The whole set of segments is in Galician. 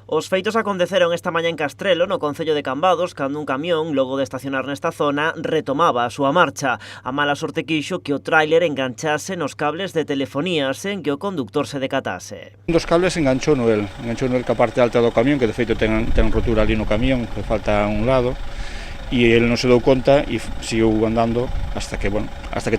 Os feitos aconteceron esta mañá en Castrelo, no concello de Cambados, cando un camión, logo de estacionar nesta zona, retomaba a súa marcha. A mala sorte quixo que o tráiler enganchase nos cables de telefonía sen que o conductor se decatase. Un dos cables enganchou no el ca parte alta do camión, que de feito ten rotura ali no camión, que falta un lado, e ele non se dou conta e seguiu andando hasta que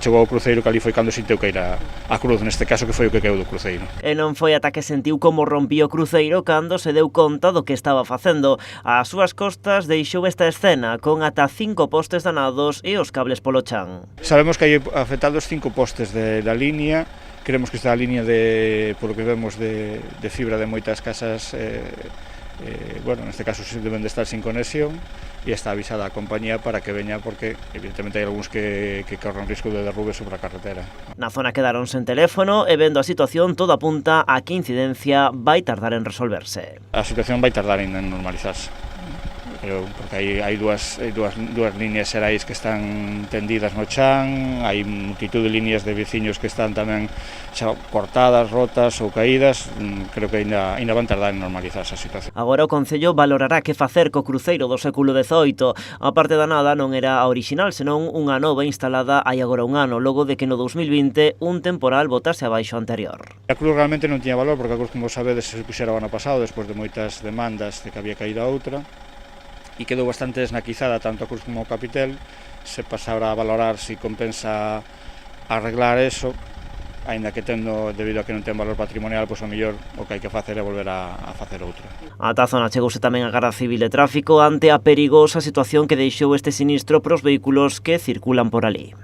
chegou ao cruceiro, que ali foi cando sintiu que era a cruz, neste caso que foi o que caeu do cruceiro. E non foi ata que sentiu como rompía o cruceiro cando se deu conta do que estaba facendo. Ás súas costas deixou esta escena con ata 5 postes danados e os cables polo chan. Sabemos que hai afectados 5 postes da línea. Creemos que esta línea por lo que vemos de fibra de moitas casas, neste caso deben de estar sin conexión, e está avisada a compañía para que veña, porque evidentemente hai algúns que corren risco de derrube sobre a carretera. Na zona quedaron sen teléfono e vendo a situación todo apunta a que a incidencia vai tardar en resolverse. A situación vai tardar en normalizarse, porque hai dúas líneas xerais que están tendidas no chan, hai multitud de líneas de veciños que están tamén xa cortadas, rotas ou caídas. Creo que ainda van tardar en normalizarse a situación. Agora o Concello valorará que facer co cruceiro do século XVIII. A parte danada non era a original, senón unha nova instalada hai agora un ano, logo de que no 2020 un temporal botase abaixo anterior. A cruz realmente non tiña valor, porque a cruz, como sabedes, se puxera o ano pasado, despois de moitas demandas de que había caído a outra, e quedou bastante desnaquizada tanto a cruz como o capitel. Se pasara a valorar se compensa arreglar eso, aínda que debido a que non ten valor patrimonial, pois o mellor o que hai que facer é volver a facer outra. Ata a zona chegouse tamén a Garda Civil de Tráfico ante a perigosa situación que deixou este sinistro para os vehículos que circulan por ali.